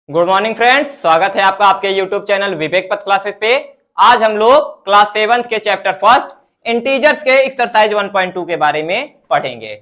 Good morning friends, स्वागत है आपका आपके यूट्यूब चैनल विवेक पथ क्लासेस पे। आज हम लोग क्लास 7 के चैप्टर फर्स्ट इंटीजर्स के एक्सरसाइज 1.2 के बारे में पढ़ेंगे।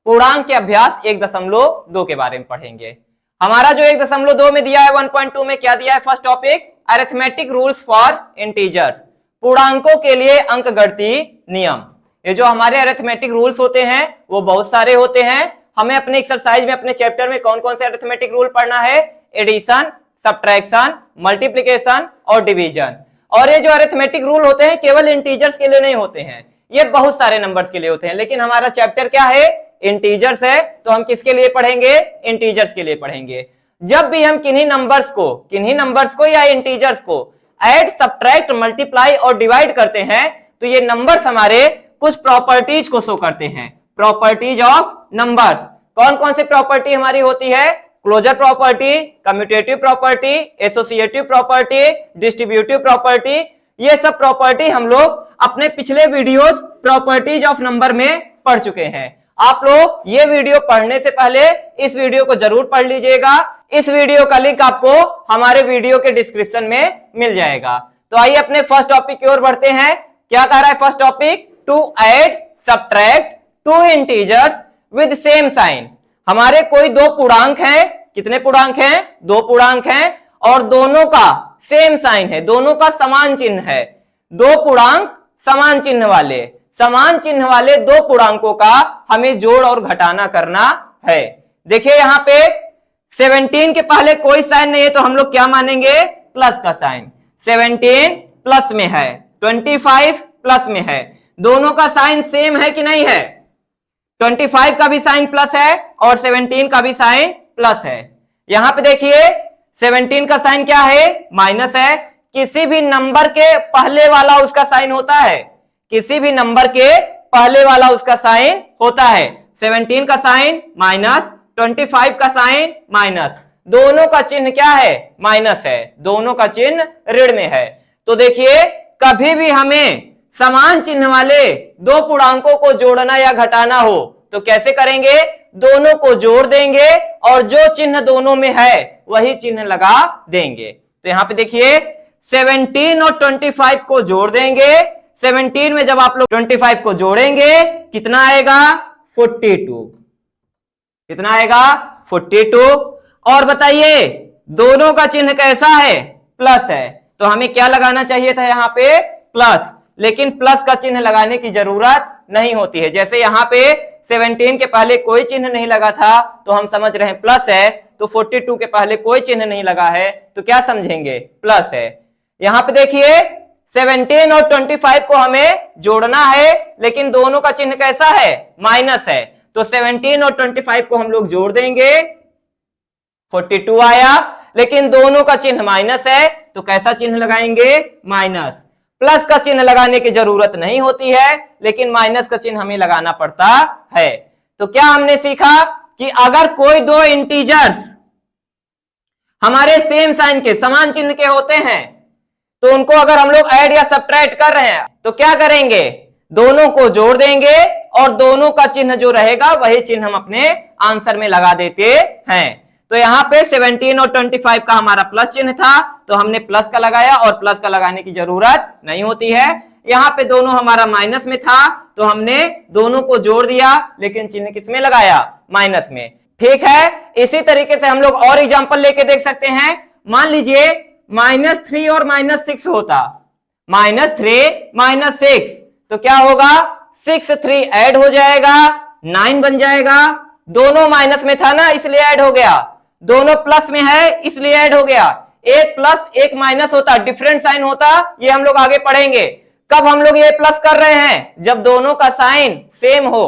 पूर्णांक के अभ्यास 1.2 के बारे में पढ़ेंगे। हमारा जो 1.2 में दिया है 1.2 में क्या दिया है? First topic arithmetic rules for integers, पूर्णांकों के लिए अंक गणितीय नियम। ये जो हमारे अरिथमेटिक रूल्स होते हैं वो बहुत सारे होते हैं। हमें अपने एक्सरसाइज में अपने चैप्टर में कौन कौन से अरिथमेटिक रूल पढ़ना है? एडिशन, सब्ट्रैक्शन, मल्टीप्लिकेशन और डिवीजन। और ये जो अरिथमेटिक रूल होते हैं केवल इंटीजर्स के लिए नहीं होते हैं, ये बहुत सारे नंबर्स के लिए होते हैं। लेकिन हमारा चैप्टर क्या है? इंटीजर्स है, तो हम किसके लिए पढ़ेंगे? इंटीजर्स के लिए पढ़ेंगे। जब भी हम किन्हीं नंबर्स को या इंटीजर्स को ऐड, सब्ट्रैक्ट, मल्टीप्लाई और डिवाइड करते हैं तो ये नंबर्स हमारे कुछ प्रॉपर्टीज को शो करते हैं। प्रॉपर्टीज ऑफ नंबर्स कौन कौन सी प्रॉपर्टी हमारी होती है? Closure property, commutative property, associative property, distributive property. ये सब प्रॉपर्टी हम लोग अपने पिछले वीडियोज प्रॉपर्टीज ऑफ नंबर में पढ़ चुके हैं। आप लोग ये वीडियो पढ़ने से पहले इस वीडियो को जरूर पढ़ लीजिएगा। इस वीडियो का लिंक आपको हमारे वीडियो के डिस्क्रिप्शन में मिल जाएगा। तो आइए अपने फर्स्ट टॉपिक की ओर बढ़ते हैं। क्या कह रहा है first topic? To add, subtract two integers with same sign. हमारे कोई दो पूर्णांक हैं। कितने पूर्णांक हैं? दो पूर्णांक हैं और दोनों का सेम साइन है, दोनों का समान चिन्ह है। दो पूर्णांक समान चिन्ह वाले दो पूर्णांकों का हमें जोड़ और घटाना करना है। देखिए यहां पे 17 के पहले कोई साइन नहीं है तो हम लोग क्या मानेंगे? प्लस का साइन। 17 प्लस में है, 25 प्लस में है, दोनों का साइन सेम है कि नहीं है? 25 का भी साइन प्लस है और 17 का भी साइन प्लस है। यहां पे देखिए 17 का साइन क्या है? माइनस है। किसी भी नंबर के पहले वाला उसका साइन होता है, किसी भी नंबर के पहले वाला उसका साइन होता है। 17 का साइन माइनस, 25 का साइन माइनस, दोनों का चिन्ह क्या है? माइनस है, दोनों का चिन्ह ऋण में है। तो देखिए कभी भी हमें समान चिन्ह वाले दो पूर्णांकों को जोड़ना या घटाना हो तो कैसे करेंगे? दोनों को जोड़ देंगे और जो चिन्ह दोनों में है वही चिन्ह लगा देंगे। तो यहां पे देखिए 17 और 25 को जोड़ देंगे। 17 में जब आप लोग 25 को जोड़ेंगे कितना आएगा? 42। कितना आएगा? 42। और बताइए दोनों का चिन्ह कैसा है? प्लस है, तो हमें क्या लगाना चाहिए था यहां पे? प्लस। लेकिन प्लस का चिन्ह लगाने की जरूरत नहीं होती है। जैसे यहां पे 17 के पहले कोई चिन्ह नहीं लगा था तो हम समझ रहे हैं प्लस है, तो 42 के पहले कोई चिन्ह नहीं लगा है तो क्या समझेंगे? प्लस है। यहां पे देखिए 17 और 25 को हमें जोड़ना है लेकिन दोनों का चिन्ह कैसा है? माइनस है, तो 17 और 25 को हम लोग जोड़ देंगे, 42 आया। लेकिन दोनों का चिन्ह माइनस है तो कैसा चिन्ह लगाएंगे? माइनस। प्लस का चिन्ह लगाने की जरूरत नहीं होती है लेकिन माइनस का चिन्ह हमें लगाना पड़ता है। तो क्या हमने सीखा कि अगर कोई दो इंटीजर्स हमारे सेम साइन के, समान चिन्ह के होते हैं तो उनको अगर हम लोग ऐड या सब्ट्रैक्ट कर रहे हैं तो क्या करेंगे? दोनों को जोड़ देंगे और दोनों का चिन्ह जो रहेगा वही चिन्ह हम अपने आंसर में लगा देते हैं। तो यहां पे 17 और 25 का हमारा प्लस चिन्ह था तो हमने प्लस का लगाया और प्लस का लगाने की जरूरत नहीं होती है। यहां पे दोनों हमारा माइनस में था तो हमने दोनों को जोड़ दिया लेकिन चिन्ह किसमें लगाया? माइनस में। ठीक है, इसी तरीके से हम लोग और एग्जांपल लेके देख सकते हैं। मान लीजिए -3 और -6 होता, -3 -6 तो क्या होगा? 6 3 ऐड हो जाएगा, 9 बन जाएगा। दोनों माइनस में था ना इसलिए ऐड हो गया, दोनों प्लस में है इसलिए ऐड हो गया। एक प्लस एक माइनस होता, डिफरेंट साइन होता, ये हम लोग आगे पढ़ेंगे। कब हम लोग ये प्लस कर रहे हैं? जब दोनों का साइन सेम हो।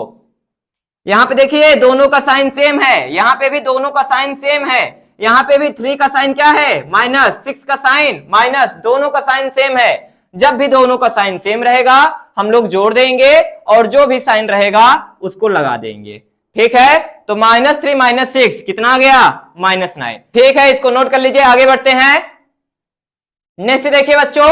यहां पे देखिए दोनों का साइन सेम है, यहां पे भी दोनों का साइन सेम है, यहां पे भी 3 का साइन क्या है? माइनस, 6 का साइन माइनस, दोनों का साइन सेम है। जब भी दोनों का साइन सेम रहेगा हम लोग जोड़ देंगे और जो भी साइन रहेगा उसको लगा देंगे। ठीक है, तो -3 -6 कितना आ गया? -9। ठीक है, इसको नोट कर लीजिए, आगे बढ़ते हैं। नेक्स्ट देखिए बच्चों,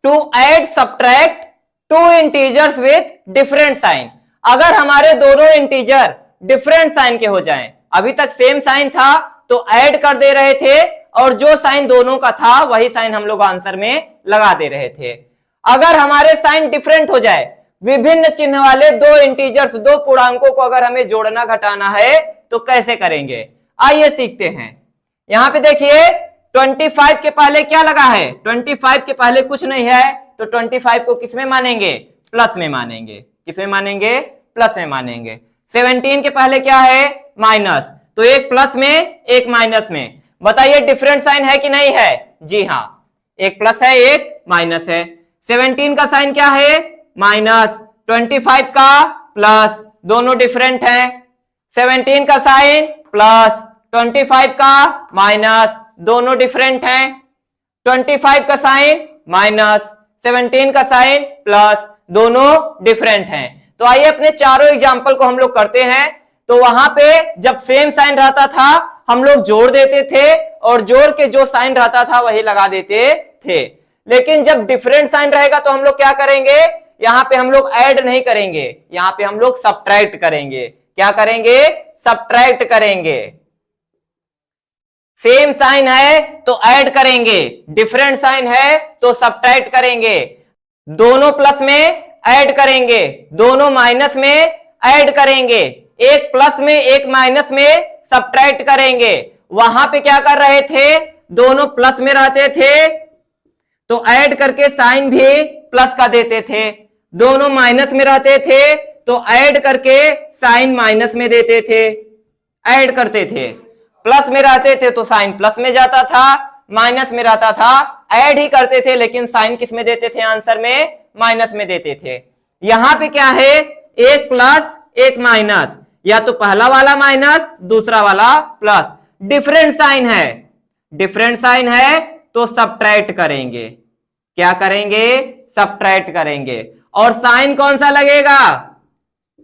to add subtract two integers with different sign. अगर हमारे दोनों इंटीजर डिफरेंट साइन के हो जाएं, अभी तक सेम साइन था तो ऐड कर दे रहे थे और जो साइन दोनों का था वही साइन हम लोग आंसर में लगा दे रहे थे। अगर हमारे साइन डिफरेंट हो जाए, विभिन्न चिन्ह वाले दो इंटीजर्स, दो पूर्णांकों को अगर हमें जोड़ना घटाना है तो कैसे करेंगे, आइए सीखते हैं। यहां पे देखिए 25 के पहले क्या लगा है, 25 के पहले कुछ नहीं है, तो 25 को किस में मानेंगे, प्लस में मानेंगे। किस में मानेंगे, प्लस में मानेंगे। 17 के पहले क्या है, माइनस, तो एक प्लस में एक माइनस में। बताइए डिफरेंट साइन है कि नहीं है, जी हाँ, एक प्लस है एक माइनस है। 17 का साइन क्या है, माइनस, 25 का प्लस, दोनों डिफरेंट है। 17 का साइन प्लस, 25 का माइनस, दोनों डिफरेंट हैं। 25 का साइन माइनस, 17 का साइन प्लस, दोनों डिफरेंट हैं। तो आइए अपने चारों एग्जाम्पल को हम लोग करते हैं। तो वहां पे जब सेम साइन रहता था हम लोग जोड़ देते थे और जोड़ के जो साइन रहता था वही लगा देते थे। लेकिन जब डिफरेंट साइन रहेगा तो हम लोग क्या करेंगे, यहां पे हम लोग ऐड नहीं करेंगे, यहां पे हम लोग सबट्रैक्ट करेंगे। क्या करेंगे, सबट्रैक्ट करेंगे। सेम साइन है तो ऐड करेंगे, डिफरेंट साइन है तो सबट्रैक्ट करेंगे। दोनों प्लस में ऐड करेंगे, दोनों माइनस में ऐड करेंगे, एक प्लस में एक माइनस में सबट्रैक्ट करेंगे। वहां पे क्या कर रहे थे, दोनों प्लस में रहते थे तो ऐड करके साइन भी प्लस का देते थे, दोनों माइनस में रहते थे तो ऐड करके साइन माइनस में देते थे, ऐड करते थे। प्लस में रहते थे तो साइन प्लस में जाता था, माइनस में रहता था ऐड ही करते थे, लेकिन साइन किस में देते थे, आंसर में माइनस में देते थे। यहां पे क्या है, एक प्लस एक माइनस, या तो पहला वाला माइनस दूसरा वाला प्लस। डिफरेंट साइन है, डिफरेंट साइन है तो सबट्रैक्ट करेंगे। क्या करेंगे, सबट्रैक्ट करेंगे। और साइन कौन सा लगेगा,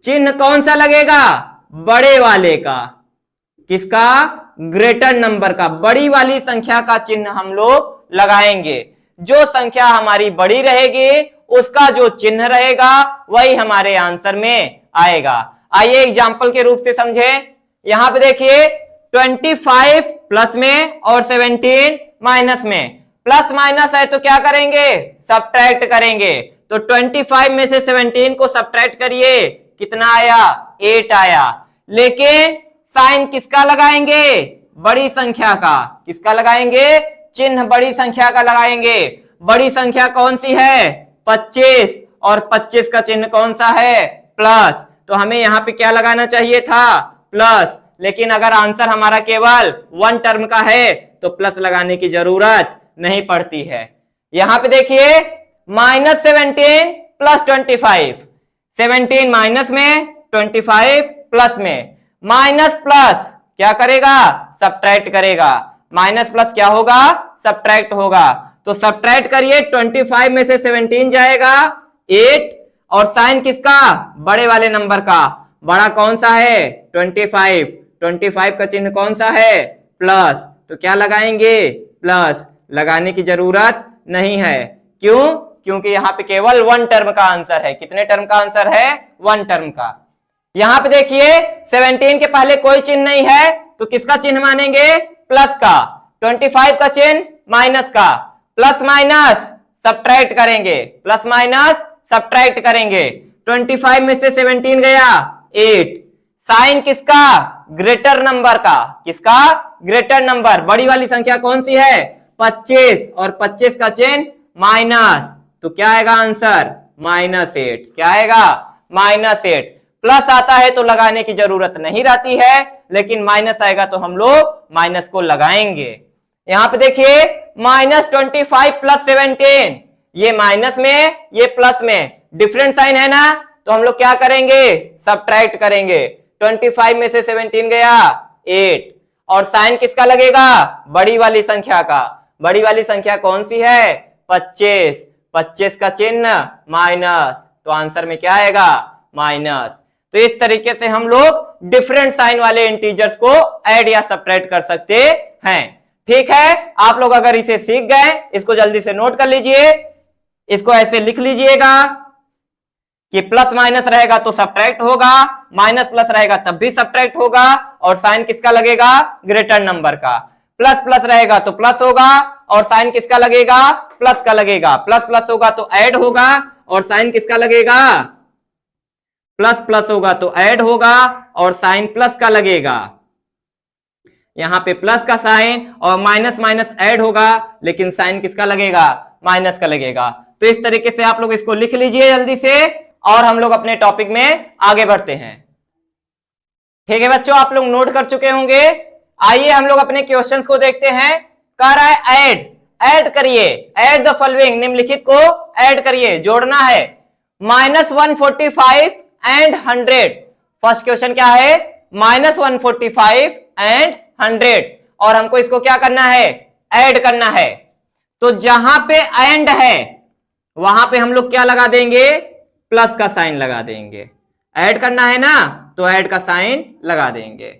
चिन्ह कौन सा लगेगा, बड़े वाले का। किसका, ग्रेटर नंबर का, बड़ी वाली संख्या का चिन्ह हम लोग लगाएंगे। जो संख्या हमारी बड़ी रहेगी उसका जो चिन्ह रहेगा वही हमारे आंसर में आएगा। आइए एग्जाम्पल के रूप से समझे। यहां पे देखिए 25 प्लस में और 17 माइनस में। प्लस माइनस है तो क्या करेंगे, सबट्रैक्ट करेंगे। तो 25 में से 17 को सबट्रैक्ट करिए, कितना आया, 8 आया। लेकिन साइन किसका लगाएंगे, बड़ी संख्या का। किसका लगाएंगे, चिन्ह बड़ी संख्या का लगाएंगे। बड़ी संख्या कौन सी है, 25, और 25 का चिन्ह कौन सा है, प्लस। तो हमें यहां पे क्या लगाना चाहिए था, प्लस। लेकिन अगर आंसर हमारा केवल 1 टर्म का है तो प्लस लगाने की जरूरत नहीं पड़ती है। यहां पे देखिए -17 प्लस 25, 17 माइनस में 25 प्लस में। माइनस प्लस क्या करेगा, सबट्रैक्ट करेगा। माइनस प्लस क्या होगा, सबट्रैक्ट होगा। तो सबट्रैक्ट करिए, 25 में से 17 जाएगा 8, और साइन किसका, बड़े वाले नंबर का। बड़ा कौन सा है, 25, 25 का चिन्ह कौन सा है, प्लस। तो क्या लगाएंगे, प्लस। लगाने की जरूरत नहीं है, क्यों, क्योंकि यहाँ पे केवल 1 टर्म का आंसर है। कितने टर्म का आंसर है, 1 टर्म का। यहां पे देखिए 17 के पहले कोई चिन्ह नहीं है तो किसका चिन्ह मानेंगे, प्लस का। 25 का चिन्ह माइनस का। प्लस माइनस सबट्रैक्ट करेंगे, प्लस माइनस सबट्रैक्ट करेंगे। 25 में से 17 गया 8। साइन किसका, ग्रेटर नंबर का। किसका, ग्रेटर नंबर। बड़ी वाली संख्या कौन सी है, 25, और 25 का चिन्ह माइनस। तो क्या आएगा आंसर, -8। क्या आएगा, -8। प्लस आता है तो लगाने की जरूरत नहीं रहती है, लेकिन माइनस आएगा तो हम लोग माइनस को लगाएंगे। यहां पे देखिए -25 प्लस 17, ये माइनस में ये प्लस में, डिफरेंट साइन है ना, तो हम लोग क्या करेंगे, सबट्रैक्ट करेंगे। 25 में से 17 गया 8, और साइन किसका लगेगा, बड़ी वाली संख्या का। बड़ी वाली संख्या कौन सी है, 25, 25 का चिन्ह माइनस। तो आंसर में क्या आएगा, माइनस। तो इस तरीके से हम लोग डिफरेंट साइन वाले इंटीजर्स को ऐड या सबट्रैक्ट कर सकते हैं। ठीक है, आप लोग अगर इसे सीख गए, इसको जल्दी से नोट कर लीजिए। इसको ऐसे लिख लीजिएगा कि प्लस माइनस रहेगा तो सबट्रैक्ट होगा, माइनस प्लस रहेगा तब भी सबट्रैक्ट होगा, और साइन किसका लगेगा, ग्रेटर नंबर का। प्लस प्लस रहेगा तो प्लस होगा, और साइन किसका लगेगा, प्लस का लगेगा। प्लस प्लस होगा तो ऐड होगा, और साइन किसका लगेगा, प्लस प्लस होगा तो ऐड होगा, और साइन प्लस का लगेगा। यहां पे प्लस का साइन और माइनस माइनस ऐड होगा, लेकिन साइन किसका लगेगा, माइनस का लगेगा। तो इस तरीके से आप लोग इसको लिख लीजिए जल्दी से, और हम लोग अपने टॉपिक में आगे बढ़ते हैं। ठीक है बच्चों, आप लोग नोट कर चुके होंगे। आइए हम लोग अपने क्वेश्चंस को देखते हैं। कह रहा है ऐड करिए, ऐड द फॉलोइंग, निम्नलिखित को ऐड करिए, जोड़ना है। -145 एंड 100। फर्स्ट क्वेश्चन क्या है, -145 एंड 100, और हमको इसको क्या करना है, ऐड करना है। तो जहां पे एंड है वहां पे हम लोग क्या लगा देंगे, प्लस का साइन लगा देंगे। ऐड करना है ना, तो ऐड का साइन लगा देंगे।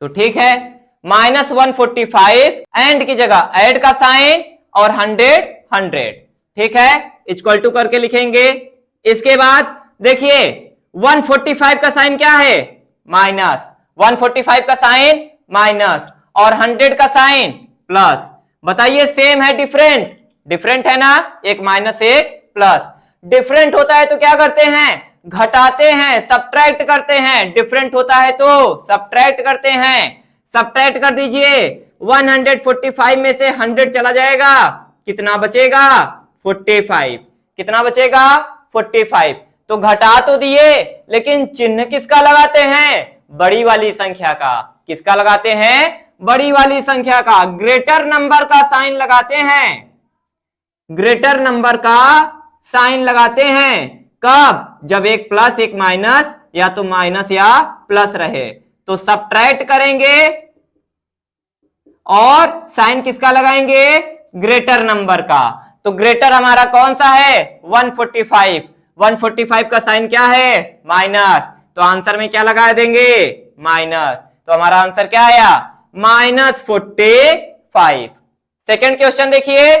तो ठीक है, -145 एंड की जगह ऐड का साइन, और 100। ठीक है, इक्वल टू करके लिखेंगे। इसके बाद देखिए 145 का साइन क्या है, माइनस, 145 का साइन माइनस, और 100 का साइन प्लस। बताइए सेम है डिफरेंट, डिफरेंट है ना, एक माइनस एक प्लस। डिफरेंट होता है तो क्या करते हैं, घटाते हैं, सब्ट्रैक्ट करते हैं। डिफरेंट होता है तो सब्ट्रैक्ट करते हैं। सब्ट्रैक्ट कर दीजिए, 145 में से 100 चला जाएगा, कितना बचेगा, 45। कितना बचेगा, 45। तो घटा तो दिए, लेकिन चिन्ह किसका लगाते हैं, बड़ी वाली संख्या का। किसका लगाते हैं, बड़ी वाली संख्या का, ग्रेटर नंबर का साइन लगाते हैं। ग्रेटर नंबर का साइन लगाते हैं कब, जब एक प्लस एक माइनस, या तो माइनस या प्लस रहे। तो सब्ट्रैक्ट करेंगे और साइन किसका लगाएंगे, ग्रेटर नंबर का। तो ग्रेटर हमारा कौन सा है, 145। 145 का साइन क्या है, माइनस, तो आंसर में क्या लगा देंगे, माइनस। तो हमारा आंसर क्या आया, -45। सेकेंड क्वेश्चन देखिए,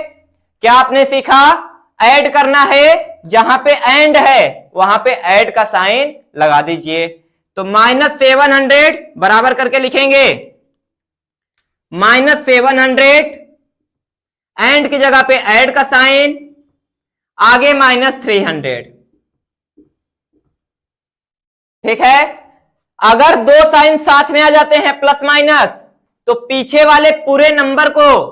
क्या आपने सीखा, ऐड करना है, जहां पे एंड है वहां पे ऐड का साइन लगा दीजिए। तो -700 बराबर करके लिखेंगे, -700 एंड की जगह पे ऐड का साइन, आगे -300। ठीक है, अगर दो साइन साथ में आ जाते हैं प्लस माइनस, तो पीछे वाले पूरे नंबर को,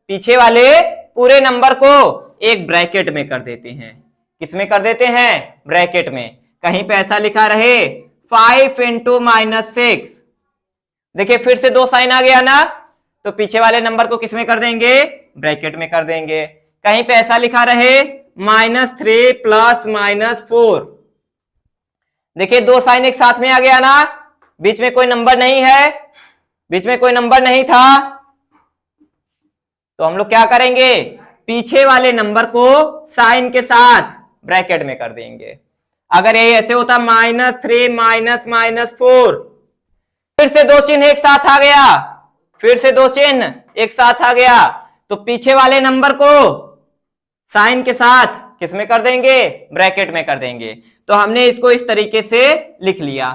पीछे वाले पूरे नंबर को एक ब्रैकेट में कर देते हैं। किसमें कर देते हैं, ब्रैकेट में। कहीं पे ऐसा लिखा रहे 5 × -6। देखिए फिर से दो साइन आ गया ना, तो पीछे वाले नंबर को किसमें कर देंगे, ब्रैकेट में कर देंगे। कहीं पे ऐसा लिखा रहे -3 + -4। देखिए दो साइन एक साथ में आ गया ना, बीच में कोई नंबर नहीं है, बीच में कोई नंबर नहीं था, तो हम लोग क्या करेंगे, पीछे वाले नंबर को साइन के साथ ब्रैकेट में कर देंगे। अगर ये ऐसे होता -3 - -4, फिर से दो चिन्ह एक साथ आ गया, फिर से दो चिन्ह एक साथ आ गया, तो पीछे वाले नंबर को साइन के साथ किसमें कर देंगे, ब्रैकेट में कर देंगे। तो हमने इसको इस तरीके से लिख लिया।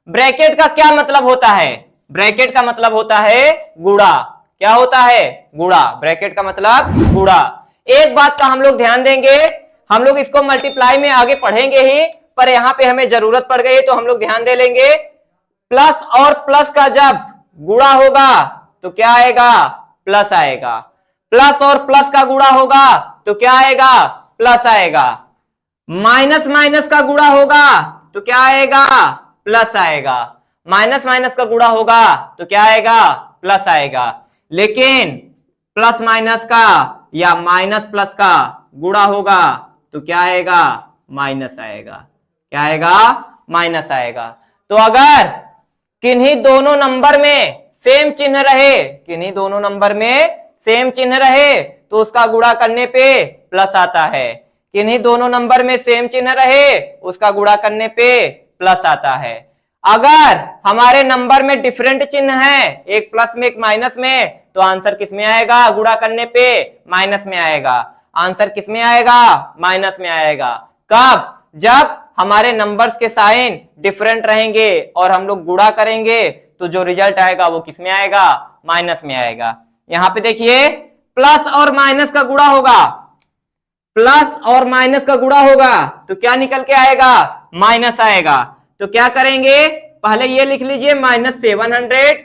ब्रैकेट का क्या मतलब होता है, ब्रैकेट का मतलब होता है गुणा। क्या होता है, गुणा। ब्रैकेट का मतलब गुणा। एक बात का हम लोग ध्यान देंगे, हम लोग इसको मल्टीप्लाई में आगे पढ़ेंगे ही, पर यहां पे हमें जरूरत पड़ गई तो हम लोग ध्यान दे लेंगे। प्लस और प्लस का जब गुणा होगा तो क्या आएगा, प्लस आएगा। प्लस और प्लस का गुणा होगा तो क्या आएगा, प्लस आएगा। माइनस माइनस का गुणा होगा तो क्या आएगा, प्लस आएगा। माइनस माइनस का गुणा होगा तो क्या आएगा, प्लस आएगा। लेकिन प्लस माइनस का या माइनस प्लस का गुणा होगा तो क्या आएगा, माइनस आएगा। क्या आएगा, माइनस आएगा। तो अगर किन्हीं दोनों नंबर में सेम चिन्ह रहे, किन्हीं दोनों नंबर में सेम चिन्ह रहे तो उसका गुणा करने पे प्लस आता है। किन्हीं दोनों नंबर में सेम चिन्ह रहे उसका गुणा करने पे प्लस आता है। अगर हमारे नंबर में डिफरेंट चिन्ह है, एक प्लस में एक माइनस में, तो आंसर किस में आएगा, गुणा करने पे माइनस में आएगा। आंसर किस में आएगा, माइनस में आएगा। कब, जब हमारे नंबर्स के साइन डिफरेंट रहेंगे और हम लोग गुणा करेंगे तो जो रिजल्ट आएगा वो किस में आएगा, माइनस में आएगा। यहां पे देखिए प्लस और माइनस का गुणा होगा, प्लस और माइनस का गुणा होगा तो क्या निकल के आएगा, माइनस आएगा। तो क्या करेंगे, पहले ये लिख लीजिए -700,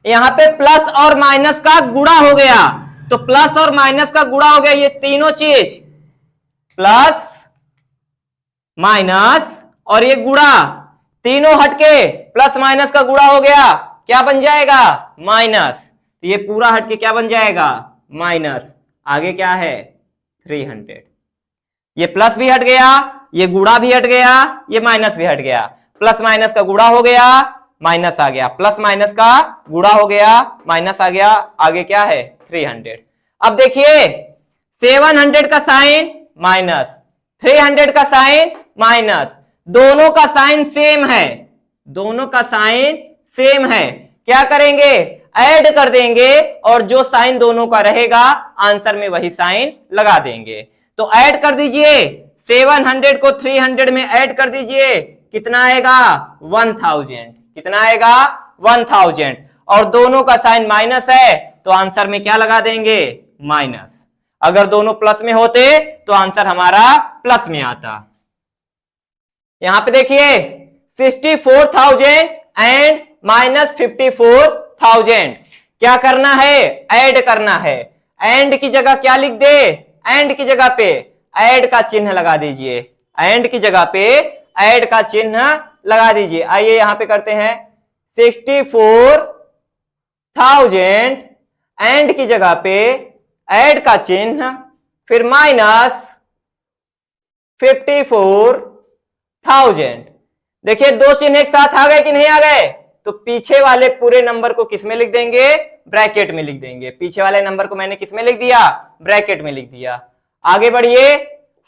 यहां पे प्लस और माइनस का गुणा हो गया, तो प्लस और माइनस का गुणा हो गया, ये तीनों चीज प्लस माइनस और ये गुणा तीनों हटके प्लस माइनस का गुणा हो गया, क्या बन जाएगा, माइनस। तो ये पूरा हटके क्या बन जाएगा, माइनस। आगे क्या है 300, ये प्लस भी हट गया, ये गुणा भी हट गया, ये माइनस भी हट गया, प्लस माइनस का गुणा हो गया, माइनस आ गया, प्लस माइनस का गुणा हो गया, माइनस आ गया, आगे क्या है 300। अब देखिए 700 का साइन माइनस, 300 का साइन माइनस, दोनों का साइन सेम है, दोनों का साइन सेम है। क्या करेंगे, ऐड कर देंगे और जो साइन दोनों का रहेगा आंसर में वही साइन लगा देंगे। तो ऐड कर दीजिए, 700 को 300 में ऐड कर दीजिए, कितना आएगा 1000, कितना आएगा 1000, और दोनों का साइन माइनस है तो आंसर में क्या लगा देंगे, माइनस। अगर दोनों प्लस में होते तो आंसर हमारा प्लस में आता। यहां पे देखिए 64,000 एंड -54,000, क्या करना है, ऐड करना है। एंड की जगह क्या लिख दे, एंड की जगह पे ऐड का चिन्ह लगा दीजिए, एंड की जगह पे ऐड का चिन्ह लगा दीजिए। आइए यहां पे करते हैं 64,000 एंड की जगह पे ऐड का चिन्ह, फिर -54,000। देखिए दो चिन्ह एक साथ आ गए कि नहीं आ गए, तो पीछे वाले पूरे नंबर को किस में लिख देंगे, ब्रैकेट में लिख देंगे। पीछे वाले नंबर को मैंने किस में लिख दिया, ब्रैकेट में लिख दिया। आगे बढ़िए,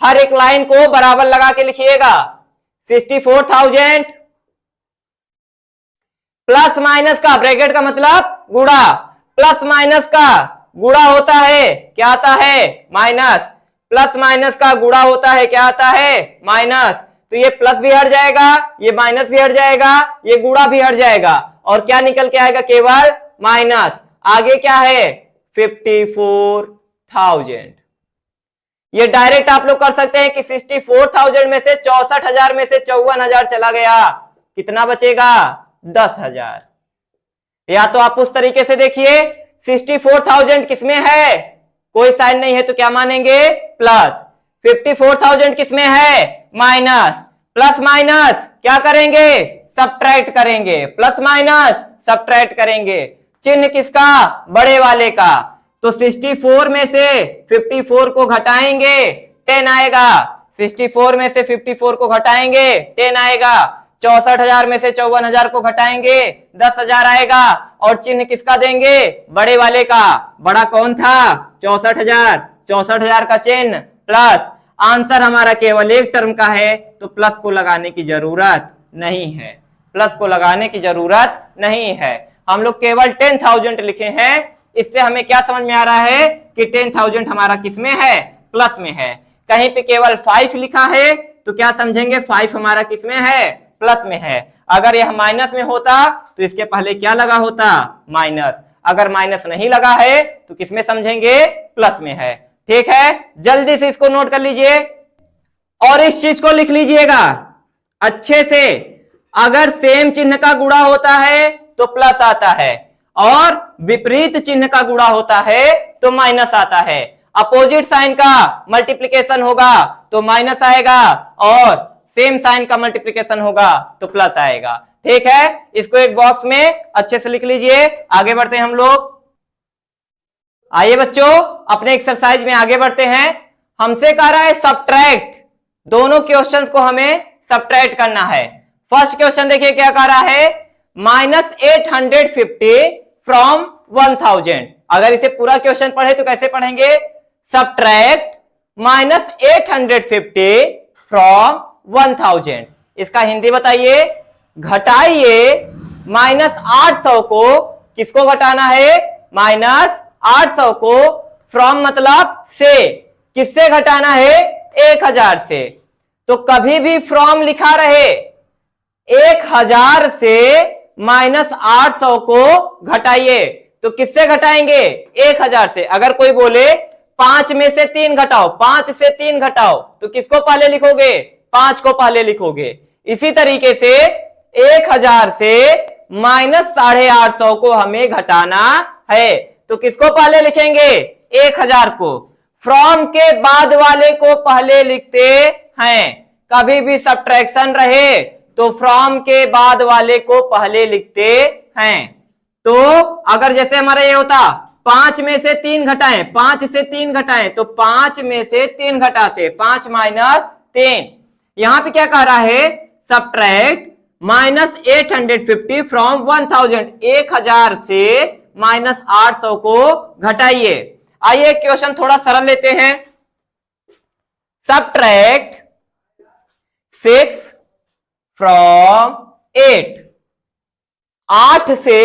हर एक लाइन को बराबर लगा के लिखिएगा। 64,000 प्लस माइनस का, ब्रैकेट का मतलब गुणा, प्लस माइनस का गुणा होता है क्या आता है, माइनस, प्लस माइनस का गुणा होता है क्या आता है, माइनस। तो ये प्लस भी हट जाएगा, ये माइनस भी हट जाएगा, ये गुणा भी हट जाएगा, और क्या निकल के आएगा, केवल माइनस। आगे क्या है 54,000। ये डायरेक्ट आप लोग कर सकते हैं कि 64,000 में से 64,000 में से 54,000 चला गया, कितना बचेगा 10,000। या तो आप उस तरीके से देखिए 64,000 किसमें है, कोई साइन नहीं है तो क्या मानेंगे, प्लस। 54,000 किसमें है, माइनस। प्लस माइनस क्या करेंगे, सबट्रैक्ट करेंगे, प्लस माइनस सबट्रैक्ट करेंगे। चिन्ह किसका, बड़े वाले का। तो 64 में से 54 को घटाएंगे 10 आएगा, 64 में से 54 को घटाएंगे 10 आएगा, 64,000 में से 54,000 को घटाएंगे 10,000 आएगा, और चिन्ह किसका देंगे, बड़े वाले का। बड़ा कौन था, 64,000, 64,000 का चिन्ह प्लस। आंसर हमारा केवल एक टर्म का है तो प्लस को लगाने की जरूरत नहीं है, प्लस को लगाने की जरूरत नहीं है। हम लोग केवल 10,000 लिखे हैं, इससे हमें क्या समझ में आ रहा है कि 10,000 हमारा किसमें है, प्लस में है। कहीं पे केवल 5 लिखा है तो क्या समझेंगे, 5 हमारा किसमें है, प्लस में है। अगर यह माइनस में होता तो इसके पहले क्या लगा होता, माइनस। अगर माइनस नहीं लगा है तो किसमें समझेंगे, प्लस में है। ठीक है, जल्दी से इसको नोट कर लीजिए और इस चीज को लिख लीजिएगा अच्छे से। अगर सेम चिन्ह का गुणा होता है तो प्लस आता है, और विपरीत चिन्ह का गुणा होता है तो माइनस आता है। अपोजिट साइन का मल्टीप्लिकेशन होगा तो माइनस आएगा, और सेम साइन का मल्टीप्लिकेशन होगा तो प्लस आएगा। ठीक है, इसको एक बॉक्स में अच्छे से लिख लीजिए। आगे बढ़ते हैं हम लोग। आइए बच्चों अपने एक्सरसाइज में आगे बढ़ते हैं। हमसे कह रहा है सबट्रैक्ट, दोनों क्वेश्चंस को हमें सबट्रैक्ट करना है। फर्स्ट क्वेश्चन देखिए क्या कह रहा है, -850 फ्रॉम 1000। अगर इसे पूरा क्वेश्चन पढ़े तो कैसे पढ़ेंगे, सबट्रैक्ट -850 फ्रॉम 1000। इसका हिंदी बताइए, घटाइए -800 को, किसको घटाना है, -800 को फ्रॉम मतलब से, किससे घटाना है, 1000 से। तो कभी भी फ्रॉम लिखा रहे 1000 से -800 को घटाइए। तो किससे घटाएंगे? 1000 से। अगर कोई बोले 5 में से 3 घटाओ, 5 से 3 घटाओ, तो किसको पहले लिखोगे? 5 को पहले लिखोगे। इसी तरीके से 1000 से -850 को हमें घटाना है, तो किसको पहले लिखेंगे? 1000 को। फ्रॉम के बाद वाले को पहले लिखते हैं। कभी भी सब्ट्रैक्शन रहे तो फ्रॉम के बाद वाले को पहले लिखते हैं। तो अगर जैसे हमारा ये होता 5 में से 3 घटाएं, 5 से 3 घटाएं, तो 5 में से 3 घटाते, 5 - 3। यहां पे क्या कह रहा है? सब्ट्रैक्ट -850 फ्रॉम 1000, 1000 से -800 को घटाइए। आइए क्वेश्चन थोड़ा सरल लेते हैं। सब्ट्रैक्ट 6 फ्रॉम 8, 8 से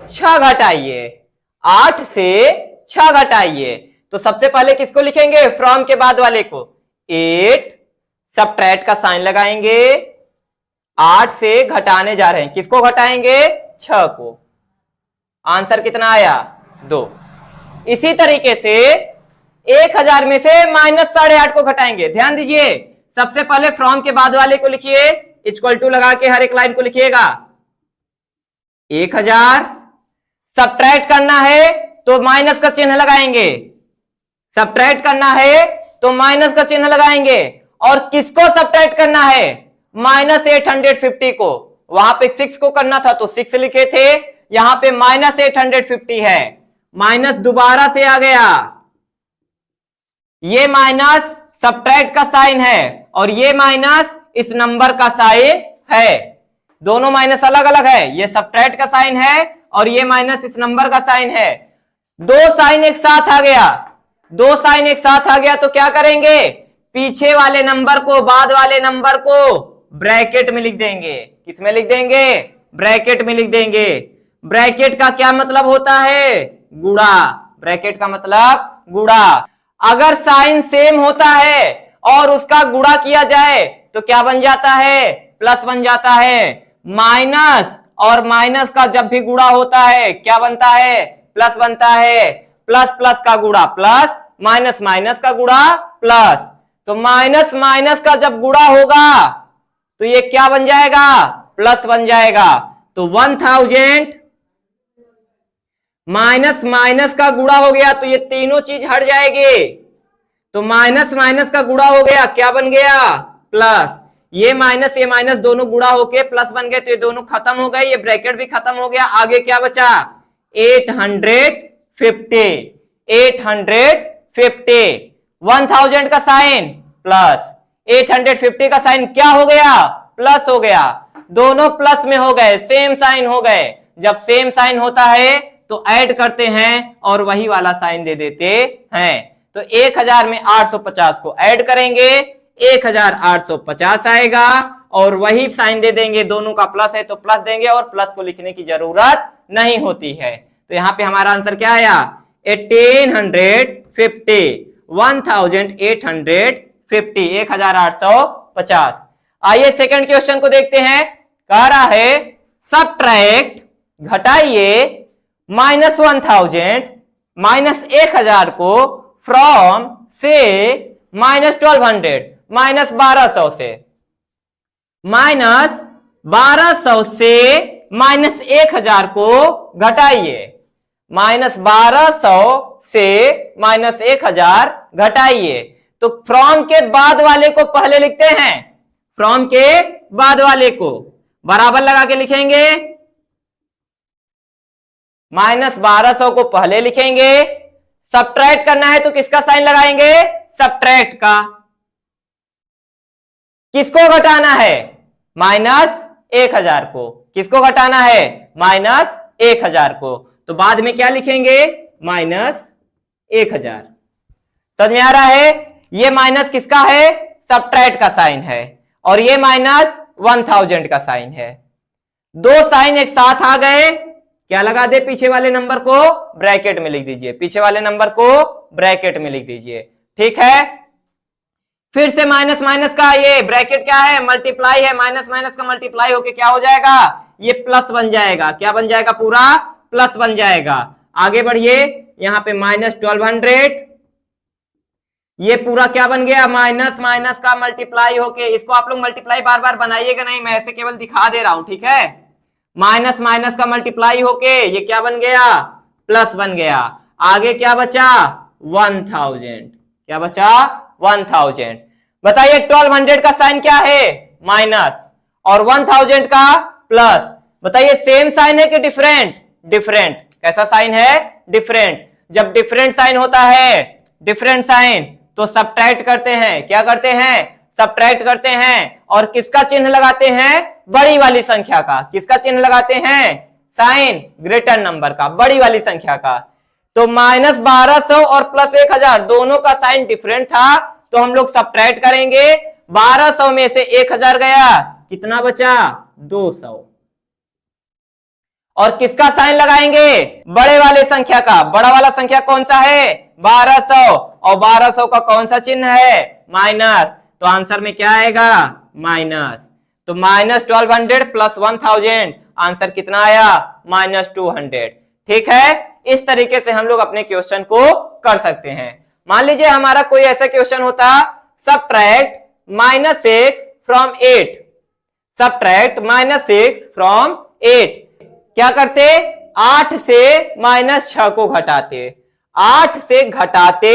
6 घटाइए, 8 से 6 घटाइए। तो सबसे पहले किसको लिखेंगे? फ्रॉम के बाद वाले को। 8, सब्ट्रैक्ट का साइन लगाएंगे, 8 से घटाने जा रहे हैं। किसको घटाएंगे? 6 को। आंसर कितना आया? 2। इसी तरीके से 1000 में से -850 को घटाएंगे। ध्यान दीजिए, सबसे पहले फ्रॉम के बाद वाले को लिखिए, इक्वल टू लगा के हर एक लाइन को लिखिएगा। 1000 सब्ट्रैक्ट करना है तो माइनस का चिन्ह लगाएंगे, सब्ट्रैक्ट करना है तो माइनस का चिन्ह लगाएंगे। और किसको सब्ट्रैक्ट करना है? -850 को। वहां पे 6 को करना था तो 6 लिखे थे, यहां पे -850 है, माइनस दोबारा से आ गया। ये माइनस सब्ट्रैक्ट का साइन है और ये माइनस इस नंबर का साइन है। दोनों माइनस अलग अलग है, ये सब्ट्रैक्ट का साइन है और ये माइनस इस नंबर का साइन है। दो साइन एक साथ आ गया, दो साइन एक साथ आ गया तो क्या करेंगे? पीछे वाले नंबर को, बाद वाले नंबर को ब्रैकेट में लिख देंगे। किस में लिख देंगे? ब्रैकेट में लिख देंगे। ब्रैकेट का क्या मतलब होता है? गुणा। ब्रैकेट का मतलब गुणा। अगर साइन सेम होता है और उसका गुणा किया जाए तो क्या बन जाता है? प्लस बन जाता है। माइनस और माइनस का जब भी गुणा होता है क्या बनता है? प्लस बनता है। प्लस प्लस का गुणा प्लस, माइनस माइनस का गुणा प्लस। तो माइनस माइनस का जब गुणा होगा तो ये क्या बन जाएगा? प्लस बन जाएगा। तो 1000 माइनस माइनस का गुणा हो गया तो ये तीनों चीज हट जाएगी। तो माइनस माइनस का गुणा हो गया, क्या बन गया? प्लस। ये माइनस दोनों गुणा होके प्लस बन गए तो ये दोनों खत्म हो गए, ये ब्रैकेट भी खत्म हो गया। आगे क्या बचा? 850। 850 1000 का साइन प्लस, 850 का साइन क्या हो गया? प्लस हो गया। दोनों प्लस में हो गए, सेम साइन हो गए। जब सेम साइन होता है तो ऐड करते हैं और वही वाला साइन दे देते हैं। तो 1000 में 850 को ऐड करेंगे, 1850 आएगा और वही साइन दे देंगे। दोनों का प्लस है तो प्लस देंगे और प्लस को लिखने की जरूरत नहीं होती है। तो यहां पे हमारा आंसर क्या आया? 1850, 1850, 1850। आइए सेकंड क्वेश्चन को देखते हैं। कह रहा है सब्ट्रैक्ट घटाइए -1000 -1000 को फ्रॉम से -1200 -1200 से, -1200 से -1000 को घटाइए। -1200 से -1000 घटाइए। तो फ्रॉम के बाद वाले को पहले लिखते हैं, फ्रॉम के बाद वाले को बराबर लगा के लिखेंगे। -1200 को पहले लिखेंगे। सब्ट्रैक्ट करना है तो किसका साइन लगाएंगे? सब्ट्रैक्ट का। किसको घटाना है? -1000 को। किसको घटाना है? -1000 को। तो बाद में क्या लिखेंगे? -1000। समझ में आ रहा है? ये माइनस किसका है? सब्ट्रैक्ट का साइन है और ये -1000 का साइन है। दो साइन एक साथ आ गए, क्या लगा दे? पीछे वाले नंबर को ब्रैकेट में लिख दीजिए, पीछे वाले नंबर को ब्रैकेट में लिख दीजिए। ठीक है, फिर से माइनस माइनस का ये ब्रैकेट क्या है? मल्टीप्लाई है। माइनस माइनस का मल्टीप्लाई होके क्या हो जाएगा? ये प्लस बन जाएगा। क्या बन जाएगा? पूरा प्लस बन जाएगा। आगे बढ़िए, यहां पे -1200, ये पूरा क्या बन गया? माइनस माइनस का मल्टीप्लाई होके, इसको आप लोग मल्टीप्लाई बार बार बनाइएगा नहीं, मैं ऐसे केवल दिखा दे रहा हूं, ठीक है। माइनस माइनस का मल्टीप्लाई होके ये क्या बन गया? प्लस बन गया। आगे क्या बचा? 1000। क्या बचा? 1000। बताइए 1200 का साइन क्या है? माइनस, और 1000 का प्लस। बताइए सेम साइन है कि डिफरेंट? डिफरेंट। कैसा साइन है? डिफरेंट। जब डिफरेंट साइन होता है, डिफरेंट साइन, तो सब्ट्रैक्ट करते हैं। क्या करते हैं? सब्ट्रैक्ट करते हैं। और किसका चिन्ह लगाते हैं? बड़ी वाली संख्या का। किसका चिन्ह लगाते हैं? साइन ग्रेटर नंबर का, बड़ी वाली संख्या का। तो -1200 और +1000 दोनों का साइन डिफरेंट था, तो हम लोग सब्ट्रैक्ट करेंगे। 1200 में से 1000 गया, कितना बचा? 200। और किसका साइन लगाएंगे? बड़े वाले संख्या का। बड़ा वाला संख्या कौन सा है? 1200, और 1200 का कौन सा चिन्ह है? माइनस। तो आंसर में क्या आएगा? माइनस। तो -1200 + 1000, आंसर कितना आया? -200। ठीक है, इस तरीके से हम लोग अपने क्वेश्चन को कर सकते हैं। मान लीजिए हमारा कोई ऐसा क्वेश्चन होता, सब्ट्रैक्ट -6 फ्रॉम 8। Subtract -6 from 8। क्या करते? 8 से -6 को घटाते। 8 से घटाते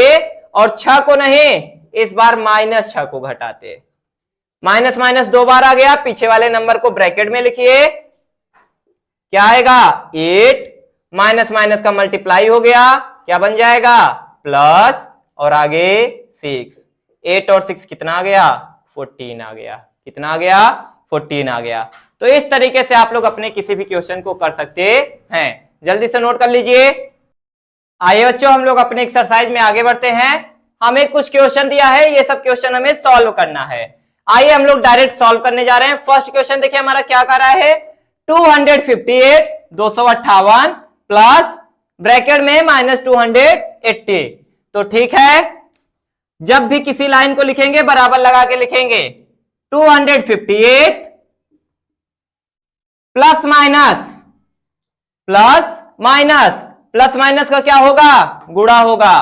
और 6 को नहीं, इस बार -6 को घटाते। माइनस माइनस 2 बार आ गया, पीछे वाले नंबर को ब्रैकेट में लिखिए। क्या आएगा? 8, माइनस माइनस का मल्टीप्लाई हो गया, क्या बन जाएगा? प्लस, और आगे 6। 8 और 6 कितना आ गया? 14 आ गया। कितना आ गया? 14 आ गया। तो इस तरीके से आप लोग अपने किसी भी क्वेश्चन को कर सकते हैं। जल्दी से नोट कर लीजिए। आइए बच्चों, हम लोग अपने एक्सरसाइज में आगे बढ़ते हैं। हमें कुछ क्वेश्चन दिया है, ये सब क्वेश्चन हमें सॉल्व करना है। आइए हम लोग डायरेक्ट सॉल्व करने जा रहे हैं। फर्स्ट क्वेश्चन देखिए हमारा क्या कर रहा है? 258 258 प्लस ब्रैकेट में -280। तो ठीक है, जब भी किसी लाइन को लिखेंगे बराबर लगा के लिखेंगे। 258 plus minus, plus minus, plus minus का क्या होगा? गुणा होगा।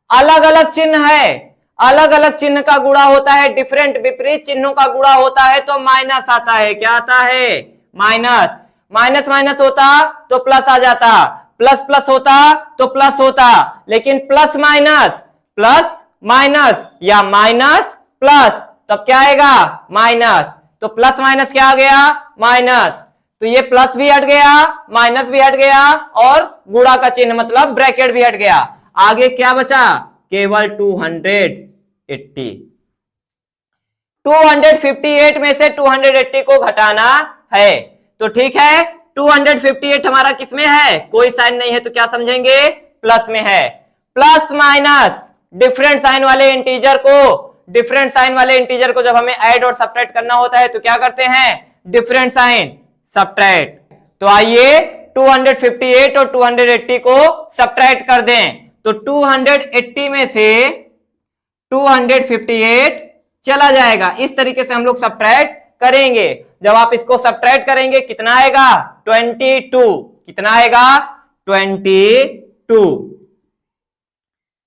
अलग अलग चिन्ह है, अलग अलग चिन्ह का गुणा होता है, डिफरेंट विपरीत चिन्हों का गुणा होता है तो माइनस आता है। क्या आता है? माइनस। माइनस माइनस होता तो प्लस आ जाता, प्लस प्लस होता तो प्लस होता, लेकिन प्लस माइनस या माइनस प्लस, तब क्या आएगा? माइनस। तो प्लस माइनस क्या आ गया? माइनस। तो ये प्लस भी हट गया, माइनस भी हट गया, और गुणा का चिन्ह मतलब ब्रैकेट भी हट गया। आगे क्या बचा? केवल 280। 258 में से 280 को घटाना है। तो ठीक है, 258 हमारा किसमें है? कोई साइन नहीं है, तो क्या समझेंगे? प्लस में है। प्लस माइनस डिफरेंट साइन वाले इंटीजर को, डिफरेंट साइन वाले इंटीजर को जब हमें ऐड और सब्ट्रैक्ट करना होता है तो क्या करते हैं? Different sign subtract. तो आइए 258 और 280 को सब्ट्रैक्ट कर दें। तो 280 में से 258 चला जाएगा। इस तरीके से हम लोग सब्ट्रैक्ट करेंगे। जब आप इसको सब्ट्रैक्ट करेंगे कितना आएगा? 22। कितना आएगा? 22।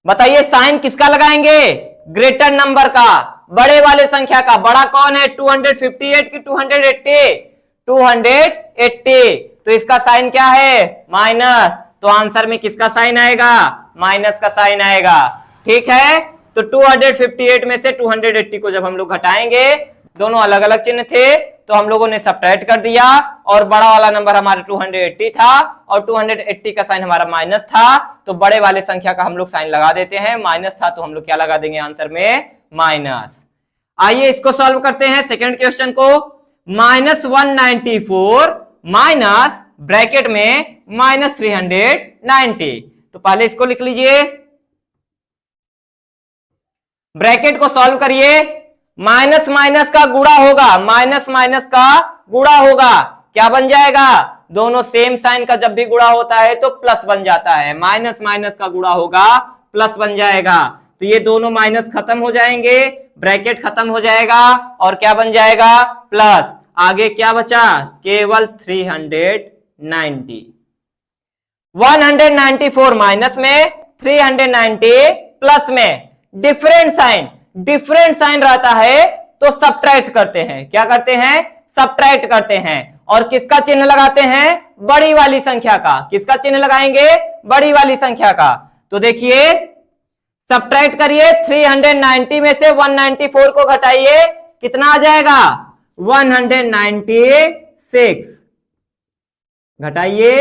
बताइए साइन किसका लगाएंगे? ग्रेटर नंबर का, बड़े वाले संख्या का। बड़ा कौन है? 258 की 280? 280। तो इसका साइन क्या है? माइनस। तो आंसर में किसका साइन आएगा? माइनस का साइन आएगा। ठीक है, तो 258 में से 280 को जब हम लोग घटाएंगे, दोनों अलग अलग चिन्ह थे तो हम लोगों ने सब्ट्रैक्ट कर दिया, और बड़ा वाला नंबर हमारा 280 था और 280 का साइन हमारा माइनस था, तो बड़े वाले संख्या का हम लोग साइन लगा देते हैं। माइनस था तो हम लोग क्या लगा देंगे आंसर में? माइनस। आइए इसको सॉल्व करते हैं सेकंड क्वेश्चन को। -194 माइनस ब्रैकेट में -390। तो पहले इसको लिख लीजिए, ब्रैकेट को सॉल्व करिए। माइनस माइनस का गुणा होगा, माइनस माइनस का गुणा होगा, क्या बन जाएगा? दोनों सेम साइन का जब भी गुणा होता है तो प्लस बन जाता है। माइनस माइनस का गुणा होगा, प्लस बन जाएगा। तो ये दोनों माइनस खत्म हो जाएंगे, ब्रैकेट खत्म हो जाएगा, और क्या बन जाएगा? प्लस। आगे क्या बचा, केवल 390। 194 माइनस में, 390 प्लस में, डिफरेंट साइन रहता है तो सब्ट्रैक्ट करते हैं। क्या करते हैं, सब्ट्रैक्ट करते हैं। और किसका चिन्ह लगाते हैं, बड़ी वाली संख्या का। किसका चिन्ह लगाएंगे, बड़ी वाली संख्या का। तो देखिए सब्ट्रैक्ट करिए, 390 में से 194 को घटाइए, कितना आ जाएगा, 196। घटाइए,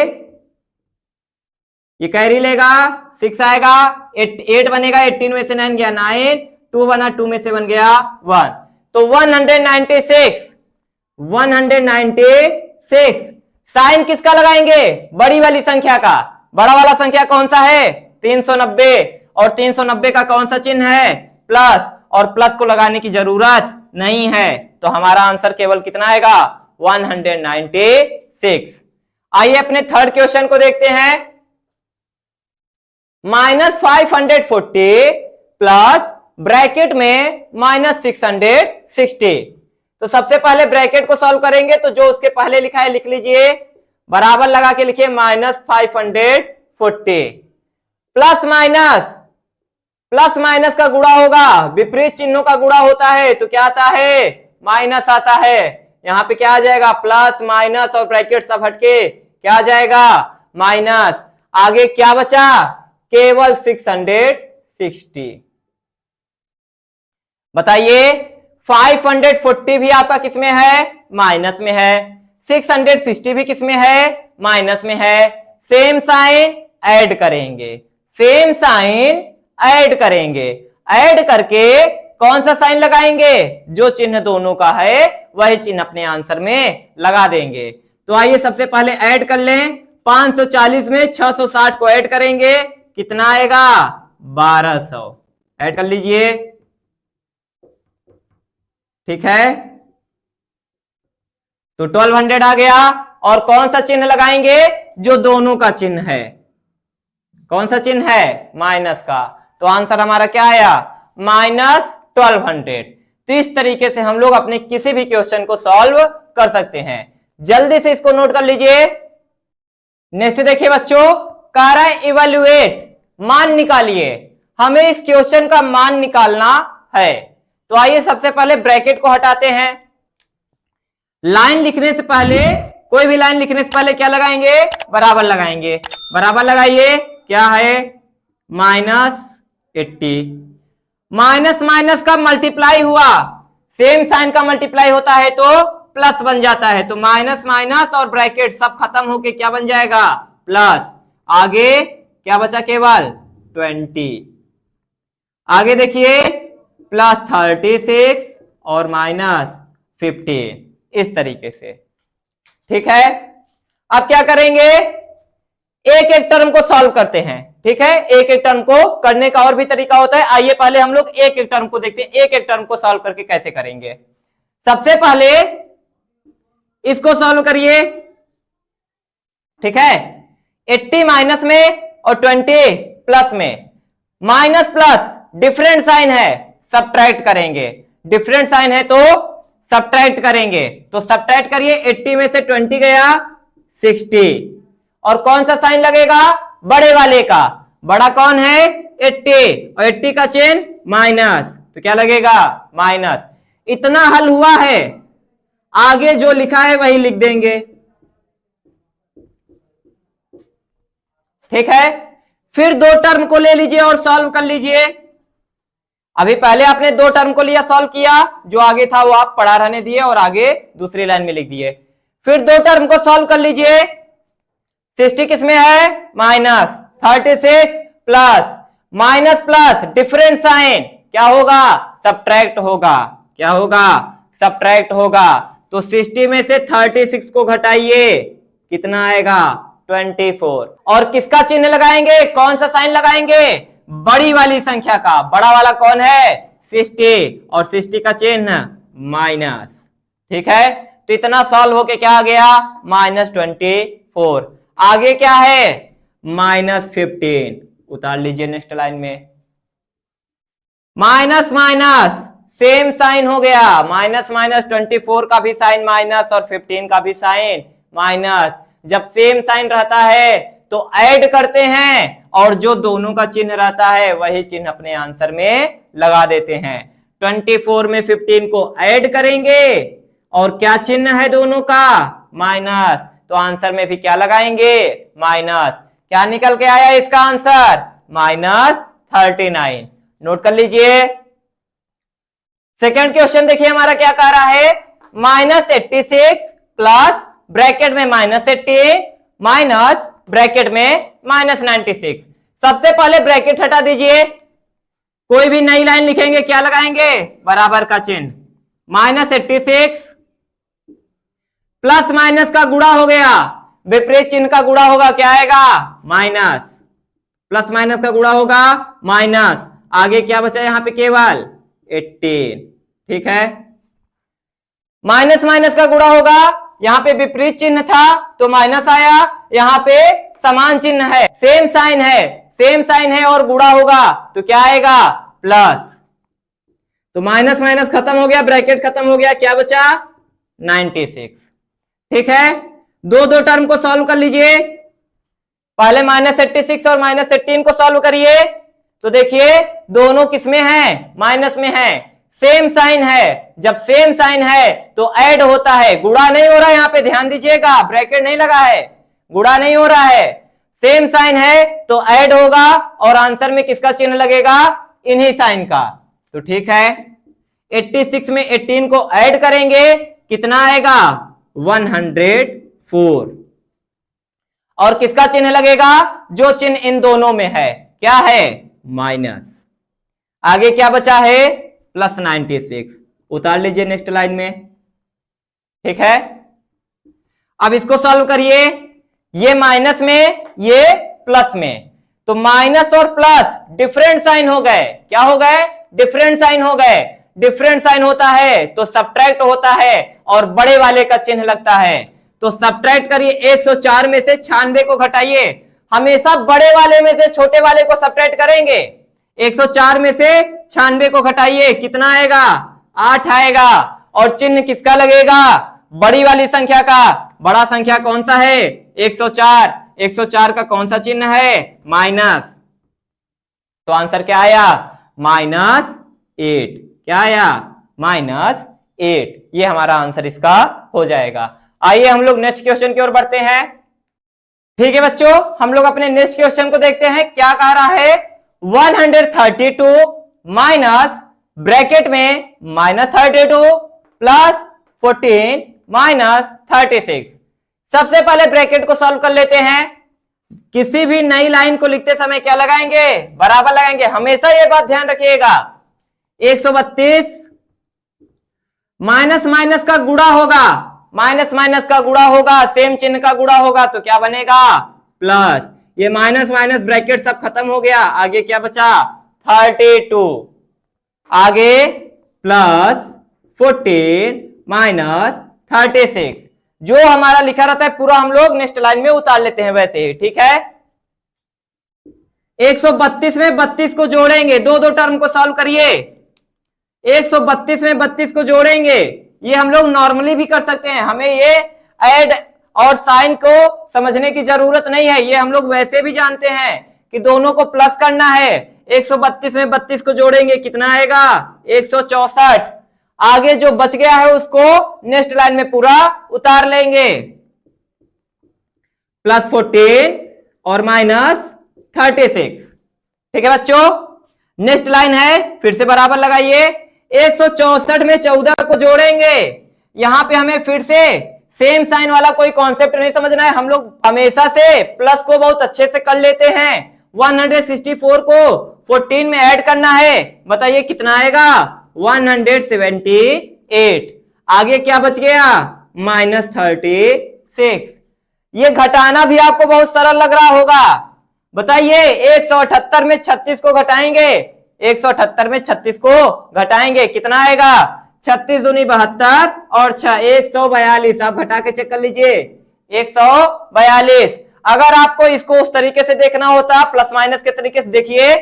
ये कैरी लेगा, 6 आएगा, 8 बनेगा, 18 में से 9 गया 9, 2 बना, 2 में से 1 गया 1, तो 196 साइन किसका लगाएंगे, बड़ी वाली संख्या का। बड़ा वाला संख्या कौन सा है, 390, और 390 का कौन सा चिन्ह है, प्लस, और प्लस को लगाने की जरूरत नहीं है, तो हमारा आंसर केवल कितना आएगा, 196। आइए अपने थर्ड क्वेश्चन को देखते हैं। -540 प्लस ब्रैकेट में -660। तो सबसे पहले ब्रैकेट को सॉल्व करेंगे, तो जो उसके पहले लिखा है लिख लीजिए, बराबर लगा के लिखिए, -540 प्लस माइनस का गुणा होगा, विपरीत चिन्हों का गुणा होता है तो क्या आता है, माइनस आता है। यहां पे क्या आ जाएगा, प्लस माइनस और ब्रैकेट सब हटके क्या आ जाएगा, माइनस। आगे क्या बचा, केवल 660। बताइए 540 भी आपका किसमें है, माइनस में है, 660 भी किसमें है, माइनस में है। सेम साइन ऐड करेंगे, सेम साइन ऐड करेंगे, ऐड करके कौन सा साइन लगाएंगे, जो चिन्ह दोनों का है वही चिन्ह अपने आंसर में लगा देंगे। तो आइए सबसे पहले ऐड कर लें, 540 में 660 को ऐड करेंगे, कितना आएगा, 1200। ऐड कर लीजिए, ठीक है, तो 1200 आ गया। और कौन सा चिन्ह लगाएंगे, जो दोनों का चिन्ह है, कौन सा चिन्ह है, माइनस का। तो आंसर हमारा क्या आया, -1200। तो इस तरीके से हम लोग अपने किसी भी क्वेश्चन को सॉल्व कर सकते हैं। जल्दी से इसको नोट कर लीजिए। नेक्स्ट देखिए बच्चों, कह रहा है इवैल्यूएट, मान निकालिए, हमें इस क्वेश्चन का मान निकालना है। तो आइए सबसे पहले ब्रैकेट को हटाते हैं। लाइन लिखने से पहले, कोई भी लाइन लिखने से पहले क्या लगाएंगे, बराबर लगाएंगे। बराबर लगाइए, क्या है, -80। माइनस माइनस का मल्टीप्लाई हुआ, सेम साइन का मल्टीप्लाई होता है तो प्लस बन जाता है, तो माइनस माइनस और ब्रैकेट सब खत्म होके क्या बन जाएगा, प्लस। आगे क्या बचा, केवल 20। आगे देखिए, +36 और -15, इस तरीके से, ठीक है। अब क्या करेंगे, एक एक टर्म को सॉल्व करते हैं, ठीक है। एक एक टर्म को करने का और भी तरीका होता है। आइए पहले हम लोग एक एक टर्म को देखते हैं, एक एक टर्म को सॉल्व करके कैसे करेंगे। सबसे पहले इसको सॉल्व करिए, ठीक है। 80 माइनस में और 20 प्लस में, माइनस प्लस डिफरेंट साइन है, सब्ट्रैक्ट करेंगे, डिफरेंट साइन है तो सब्ट्रैक्ट करेंगे। तो सब्ट्रैक्ट करिए, 80 में से 20 गया 60, और कौन सा साइन लगेगा, बड़े वाले का। बड़ा कौन है, 80, और 80 का चिन्ह माइनस, तो क्या लगेगा, माइनस। इतना हल हुआ है, आगे जो लिखा है वही लिख देंगे, ठीक है। फिर दो टर्म को ले लीजिए और सॉल्व कर लीजिए। अभी पहले आपने दो टर्म को लिया, सॉल्व किया, जो आगे था वो आप पढ़ा रहने दिए और आगे दूसरी लाइन में लिख दिए। फिर दो टर्म को सॉल्व कर लीजिए। 60 किसमें है, minus, 36 plus, minus plus different sign क्या होगा, सब्ट्रैक्ट होगा। क्या होगा, सब्ट्रैक्ट होगा। तो 60 में से 36 को घटाइए, कितना आएगा, 24। और किसका चिन्ह लगाएंगे, कौन सा साइन लगाएंगे, बड़ी वाली संख्या का। बड़ा वाला कौन है, 60, और 60 का चिन्ह माइनस, ठीक है। तो इतना सॉल्व होके क्या आ गया, -24। आगे क्या है, -15, उतार लीजिए नेक्स्ट लाइन में। माइनस माइनस सेम साइन हो गया, माइनस माइनस 24 का भी साइन माइनस और 15 का भी साइन माइनस। जब सेम साइन रहता है तो ऐड करते हैं और जो दोनों का चिन्ह रहता है वही चिन्ह अपने आंसर में लगा देते हैं। 24 में 15 को ऐड करेंगे और क्या चिन्ह है दोनों का, माइनस, तो आंसर में भी क्या लगाएंगे, माइनस। क्या निकल के आया इसका आंसर, -39। नोट कर लीजिए। सेकंड क्वेश्चन देखिए हमारा क्या कह रहा है, -86 प्लस ब्रैकेट में -80 माइनस ब्रैकेट में -96। सबसे पहले ब्रैकेट हटा दीजिए, कोई भी नई लाइन लिखेंगे क्या लगाएंगे, बराबर का चिन्ह। -86 प्लस माइनस का गुणा हो गया, विपरीत चिन्ह का गुणा होगा, क्या आएगा, माइनस। प्लस माइनस का गुणा होगा माइनस, आगे क्या बचा यहां पे, केवल 18। ठीक है, माइनस माइनस का गुणा होगा, यहां पे विपरीत चिन्ह था तो माइनस आया, यहां पे समान चिन्ह है, सेम साइन है, सेम साइन है और गुणा होगा तो क्या आएगा, प्लस। तो माइनस माइनस खत्म हो गया, ब्रैकेट खत्म हो गया, क्या बचा, 96। ठीक है, दो दो टर्म को सॉल्व कर लीजिए। पहले -86 और -18 को सॉल्व करिए तो देखिए दोनों किसमें है, माइनस में है, सेम साइन है। जब सेम साइन है तो ऐड होता है, गुणा नहीं हो रहा है, यहां पे ध्यान दीजिएगा, ब्रैकेट नहीं लगा है, गुणा नहीं हो रहा है, सेम साइन है तो ऐड होगा और आंसर में किसका चिन्ह लगेगा, इन्हीं साइन का। तो ठीक है, 86 में 18 को ऐड करेंगे, कितना आएगा, 104। और किसका चिन्ह लगेगा, जो चिन्ह इन दोनों में है, क्या है, माइनस। आगे क्या बचा है, +96, उतार लीजिए नेक्स्ट लाइन में। ठीक है, अब इसको सॉल्व करिए, ये माइनस में ये प्लस में, तो माइनस और प्लस डिफरेंट साइन हो गए, क्या हो गए, डिफरेंट साइन हो गए। डिफरेंट साइन होता है तो सब्ट्रैक्ट होता है और बड़े वाले का चिन्ह लगता है, तो सब्ट्रैक्ट करिए, 104 में से 96 को घटाइए, हमेशा बड़े वाले में से छोटे वाले को सब्ट्रैक्ट करेंगे। 104 में से 96 को घटाइए, कितना आएगा, 8 आएगा, और चिन्ह किसका लगेगा, बड़ी वाली संख्या का। बड़ा संख्या कौन सा है, 104, 104 का कौन सा चिन्ह है, माइनस। तो आंसर क्या आया, -8। क्या आया, -8। ये हमारा आंसर इसका हो जाएगा। आइए हम लोग नेक्स्ट क्वेश्चन की ओर बढ़ते हैं। ठीक है बच्चों, हम लोग अपने नेक्स्ट क्वेश्चन को देखते हैं, क्या कह रहा है, 132 माइनस ब्रैकेट में -32 प्लस 14 -36। सबसे पहले ब्रैकेट को सॉल्व कर लेते हैं। किसी भी नई लाइन को लिखते समय क्या लगाएंगे, बराबर लगाएंगे, हमेशा ये बात ध्यान रखिएगा। 132 माइनस माइनस का गुणा होगा, माइनस माइनस का गुणा होगा, सेम चिन्ह का गुणा होगा तो क्या बनेगा, प्लस। ये माइनस माइनस ब्रैकेट सब खत्म हो गया, आगे क्या बचा, 32, आगे +14 -36। जो हमारा लिखा रहता है पूरा हम लोग नेक्स्ट लाइन में उतार लेते हैं वैसे ही। ठीक है, 132 में 32 को जोड़ेंगे, दो दो टर्म को सॉल्व करिए। 132 में 32 को जोड़ेंगे, ये हम लोग नॉर्मली भी कर सकते हैं, हमें ये ऐड और साइन को समझने की जरूरत नहीं है, ये हम लोग वैसे भी जानते हैं कि दोनों को प्लस करना है। 132 में 32 को जोड़ेंगे, कितना आएगा, 164। आगे जो बच गया है उसको नेक्स्ट लाइन में पूरा उतार लेंगे, +14 और -36। ठीक है बच्चों, नेक्स्ट लाइन है, फिर से बराबर लगाइए। 164 में 14 को जोड़ेंगे, यहां पे हमें फिर से सेम साइन वाला कोई कॉन्सेप्ट नहीं समझना है, हम लोग हमेशा से प्लस को बहुत अच्छे से कर लेते हैं। 164 को 14 में ऐड करना है, बताइए कितना आएगा, 178। आगे क्या बच गया, -36। ये घटाना भी आपको बहुत सरल लग रहा होगा, बताइए 178 में 36 को घटाएंगे, 178 में 36 को घटाएंगे, कितना आएगा, 36 दूनी 72 और 6 142। आप घटा के चेक कर लीजिए, 142। अगर आपको इसको उस तरीके से देखना होता, प्लस माइनस के तरीके से देखिए,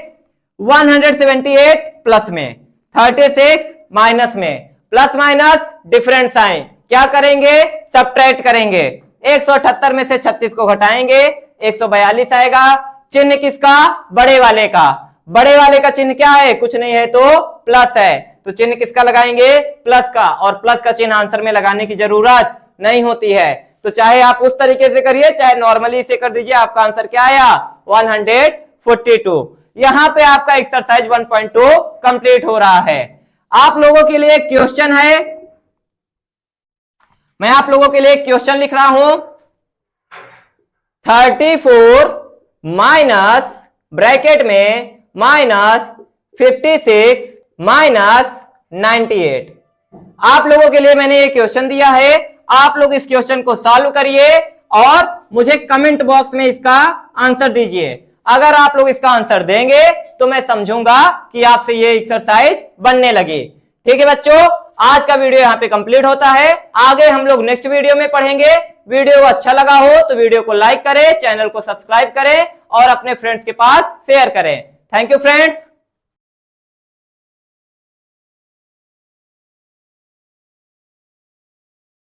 178 प्लस में 36 माइनस में, प्लस माइनस डिफरेंट साइन, क्या करेंगे सबट्रैक्ट करेंगे, 178 में से 36 को घटाएंगे 142 आएगा। चिन्ह किसका, बड़े वाले का, बड़े वाले का चिन्ह क्या है, कुछ नहीं है तो प्लस है, तो चिन्ह किसका लगाएंगे प्लस का, और प्लस का चिन्ह आंसर में लगाने की जरूरत नहीं होती है। तो चाहे आप उस तरीके से करिए चाहे नॉर्मली से कर दीजिए, आपका आंसर क्या आया 142। यहां पे आपका एक्सरसाइज 1.2 कंप्लीट हो रहा है। आप लोगों के लिए क्वेश्चन है, मैं आप लोगों के लिए क्वेश्चन लिख रहा हूं। 34 माइनस ब्रैकेट में माइनस 56 माइनस 98। आप लोगों के लिए मैंने ये क्वेश्चन दिया है, आप लोग इस क्वेश्चन को सॉल्व करिए और मुझे कमेंट बॉक्स में इसका आंसर दीजिए। अगर आप लोग इसका आंसर देंगे तो मैं समझूंगा कि आपसे ये एक्सरसाइज बनने लगी। ठीक है बच्चों, आज का वीडियो यहाँ पे कंप्लीट होता है। आगे हम लोग नेक्स्ट वीडियो में पढ़ेंगे। वीडियो अच्छा लगा हो तो वीडियो को लाइक करें, चैनल को सब्सक्राइब करें और अपने फ्रेंड्स के पास शेयर करें। Thank you friends.